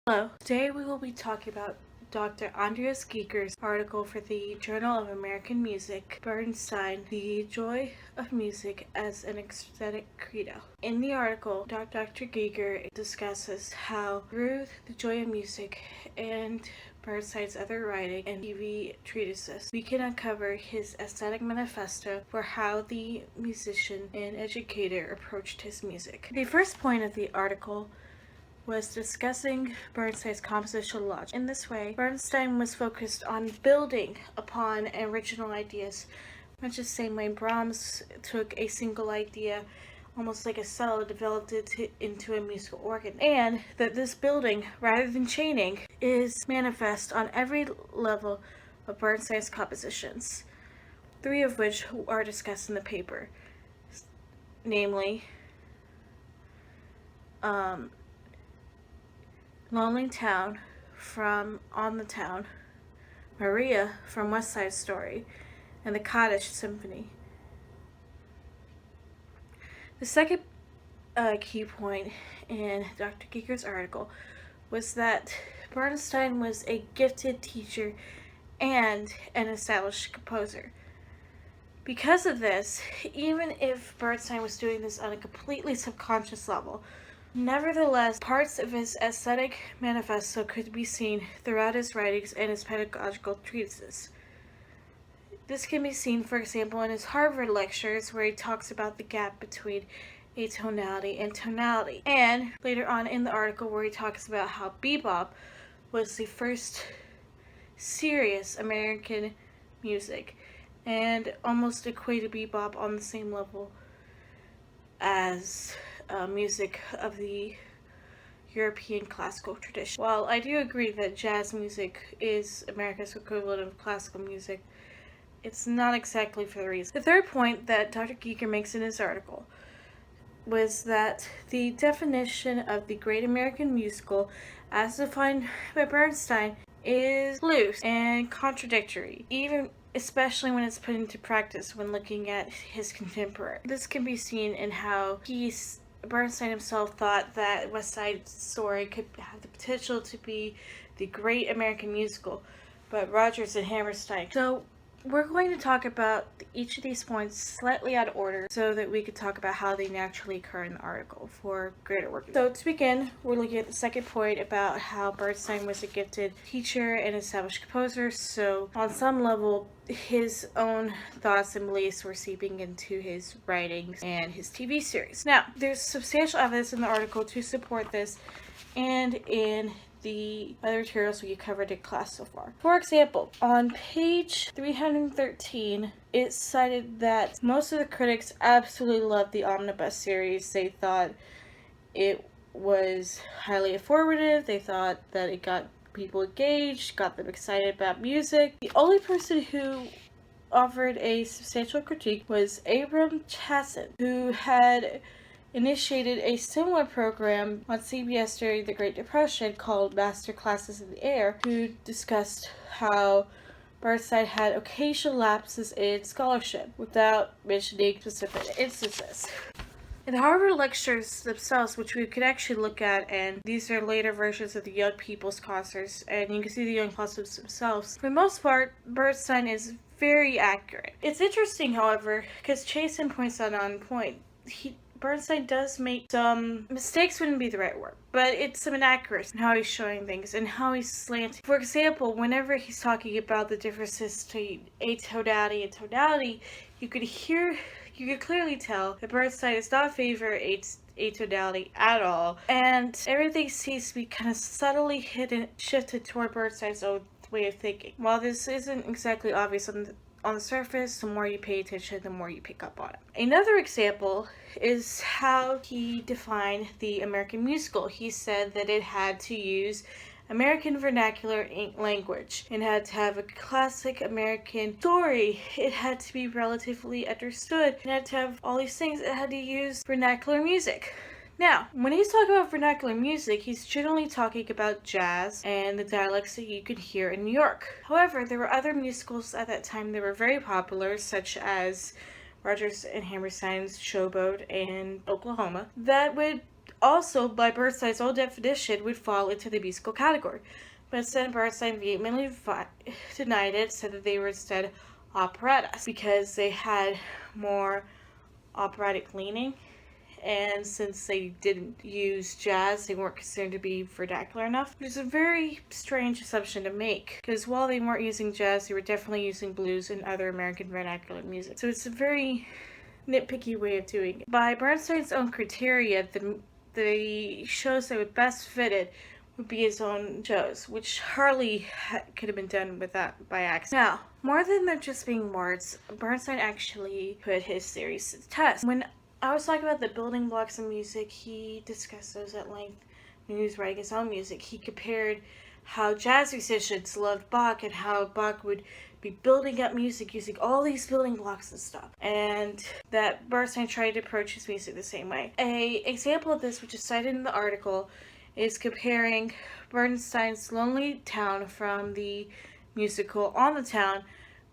Hello, today we will be talking about Dr. Andreas Geiger's article for the Journal of American Music, Bernstein, The Joy of Music as an Aesthetic Credo. In the article, Dr. Geiger discusses how through the joy of music and Bernstein's other writing and TV treatises, we can uncover his aesthetic manifesto for how the musician and educator approached his music. The first point of the article was discussing Bernstein's compositional logic. In this way, Bernstein was focused on building upon original ideas, much the same way Brahms took a single idea, almost like a cell, and developed it into a musical organ. And that this building, rather than chaining, is manifest on every level of Bernstein's compositions, three of which are discussed in the paper, namely, Lonely Town from On the Town, Maria from West Side Story, and the Cottage Symphony. The second key point in Dr. Geiger's article was that Bernstein was a gifted teacher and an established composer. Because of this, even if Bernstein was doing this on a completely subconscious level, nevertheless, parts of his aesthetic manifesto could be seen throughout his writings and his pedagogical treatises. This can be seen, for example, in his Harvard lectures, where he talks about the gap between atonality and tonality, and later on in the article where he talks about how bebop was the first serious American music, and almost equated bebop on the same level as music of the European classical tradition. While I do agree that jazz music is America's equivalent of classical music, it's not exactly for the reason. The third point that Dr. Geiger makes in his article was that the definition of the great American musical, as defined by Bernstein, is loose and contradictory, especially when it's put into practice when looking at his contemporary. This can be seen in how Bernstein himself thought that West Side Story could have the potential to be the great American musical, but Rodgers and Hammerstein. So we're going to talk about each of these points slightly out of order so that we could talk about how they naturally occur in the article for greater work. So to begin, we're looking at the second point about how Bernstein was a gifted teacher and established composer. So on some level, his own thoughts and beliefs were seeping into his writings and his TV series. Now, there's substantial evidence in the article to support this and in the other materials we covered in class so far. For example, on page 313, it cited that most of the critics absolutely loved the Omnibus series. They thought it was highly informative. They thought that it got people engaged, got them excited about music. The only person who offered a substantial critique was Abram Chasson, who had initiated a similar program on CBS during the Great Depression called Master Classes in the Air, who discussed how Bernstein had occasional lapses in scholarship without mentioning specific instances. In the Harvard lectures themselves, which we could actually look at, and these are later versions of the Young People's Concerts, and you can see the Young Concerts themselves, for the most part, Bernstein is very accurate. It's interesting, however, because Chasen points out on point, Bernstein does make some mistakes, wouldn't be the right word, but it's some inaccuracies in how he's showing things and how he's slanting. For example, whenever he's talking about the differences between atonality and tonality, you could clearly tell that Bernstein does not favor atonality at all, and everything seems to be kind of subtly shifted toward Bernstein's own way of thinking. While this isn't exactly obvious on the surface, the more you pay attention, the more you pick up on it. Another example is how he defined the American musical. He said that it had to use American vernacular language. It had to have a classic American story. It had to be relatively understood. It had to have all these things. It had to use vernacular music. Now, when he's talking about vernacular music, he's generally talking about jazz and the dialects that you could hear in New York. However, there were other musicals at that time that were very popular, such as Rodgers and Hammerstein's Showboat and Oklahoma, that would also, by Bernstein's own definition, would fall into the musical category. But instead, Bernstein vehemently denied it, said that they were instead operettas because they had more operatic leaning, and since they didn't use jazz, they weren't considered to be vernacular enough, which is a very strange assumption to make, because while they weren't using jazz, they were definitely using blues and other American vernacular music. So it's a very nitpicky way of doing it. By Bernstein's own criteria, the shows that would best fit it would be his own shows, which hardly could have been done with that by accident. Now, more than them just being words, Bernstein actually put his theories to the test. When I was talking about the building blocks of music, he discussed those at length when he was writing his own music. He compared how jazz musicians loved Bach and how Bach would be building up music using all these building blocks and stuff, and that Bernstein tried to approach his music the same way. An example of this, which is cited in the article, is comparing Bernstein's Lonely Town from the musical On the Town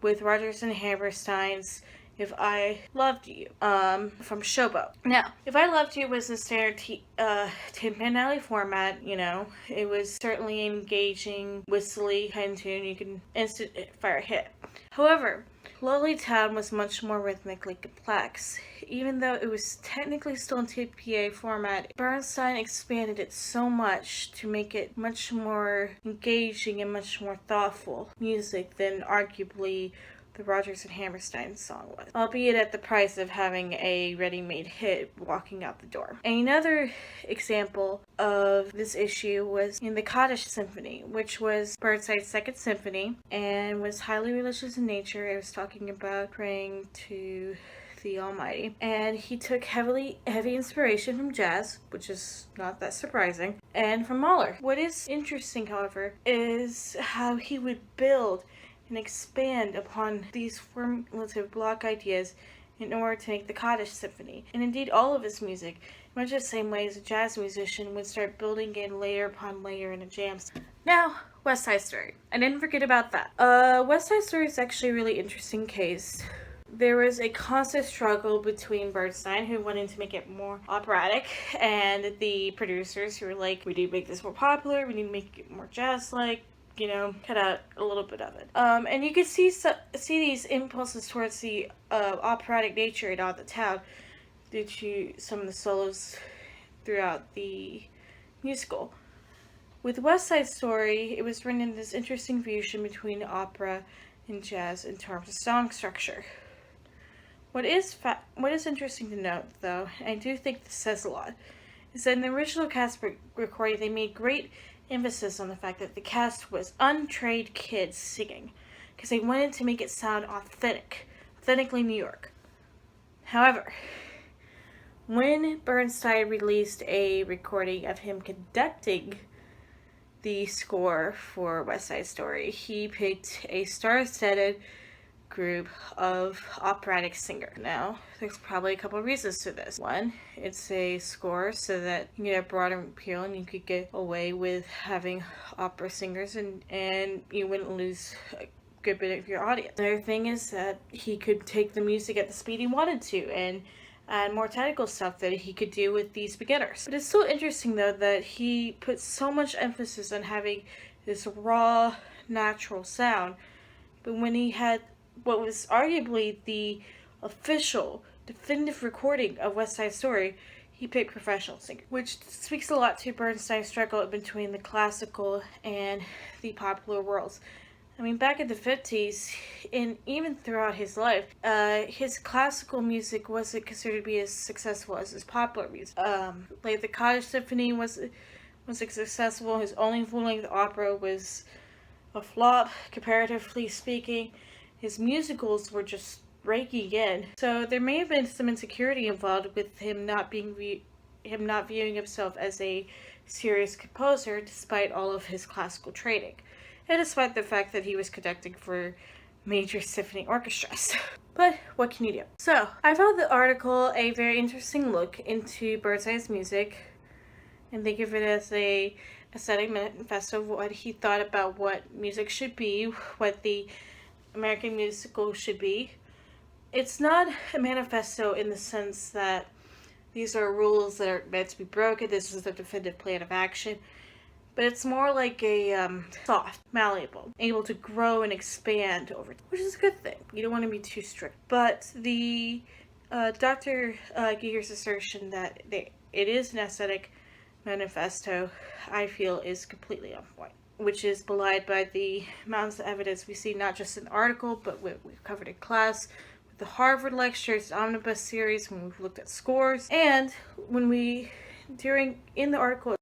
with Rodgers and Hammerstein's If I Loved You from Showboat. Now, If I Loved You was a standard Tin Pan Alley format, you know. It was certainly engaging, whistly kind of tune. You can instant fire hit. However, Lonely Town was much more rhythmically complex. Even though it was technically still in TPA format, Bernstein expanded it so much to make it much more engaging and much more thoughtful music than arguably the Rodgers and Hammerstein song was, albeit at the price of having a ready-made hit walking out the door. Another example of this issue was in the Kaddish Symphony, which was Bernstein's second symphony and was highly religious in nature. It was talking about praying to the Almighty, and he took heavy inspiration from jazz, which is not that surprising, and from Mahler. What is interesting, however, is how he would build and expand upon these formulative block ideas in order to make the Kaddish Symphony, and indeed all of his music, much the same way as a jazz musician would start building in layer upon layer in a jam. Now, West Side Story. I didn't forget about that. West Side Story is actually a really interesting case. There was a constant struggle between Bernstein, who wanted to make it more operatic, and the producers who were like, we need to make this more popular, we need to make it more jazz-like, you know, cut out a little bit of it. And you can see these impulses towards the operatic nature in On the Town due to some of the solos throughout the musical. With West Side Story, it was written in this interesting fusion between opera and jazz in terms of song structure. What is interesting to note, though, and I do think this says a lot, is that in the original cast recording, they made great emphasis on the fact that the cast was untrained kids singing, because they wanted to make it sound authentically New York. However, when Bernstein released a recording of him conducting the score for West Side Story, he picked a star-studded group of operatic singers. Now, there's probably a couple of reasons to this. One, it's a score so that you get a broader appeal and you could get away with having opera singers and you wouldn't lose a good bit of your audience. Another thing is that he could take the music at the speed he wanted to and add more technical stuff that he could do with these beginners. But it's so interesting, though, that he put so much emphasis on having this raw, natural sound, but when he had what was arguably the official, definitive recording of West Side Story, he picked professional singers, which speaks a lot to Bernstein's struggle between the classical and the popular worlds. I mean, back in the 50s, and even throughout his life, his classical music wasn't considered to be as successful as his popular music. Like the Kaddish Symphony wasn't successful. His only full-length opera was a flop, comparatively speaking. His musicals were just breaking in. So there may have been some insecurity involved with him not viewing himself as a serious composer, despite all of his classical training, and despite the fact that he was conducting for major symphony orchestras. But what can you do? So I found the article a very interesting look into Bernstein's music, and think of it as a aesthetic manifesto of what he thought about what music should be, what the American musical should be. It's not a manifesto in the sense that these are rules that are meant to be broken, this is the definitive plan of action. But it's more like a soft, malleable, able to grow and expand over time, which is a good thing. You don't want to be too strict. But the Dr. Giger's assertion that it is an aesthetic manifesto, I feel, is completely on point, which is belied by the amounts of evidence we see, not just in the article, but we've covered in class, with the Harvard lectures, the omnibus series, when we've looked at scores, and when in the article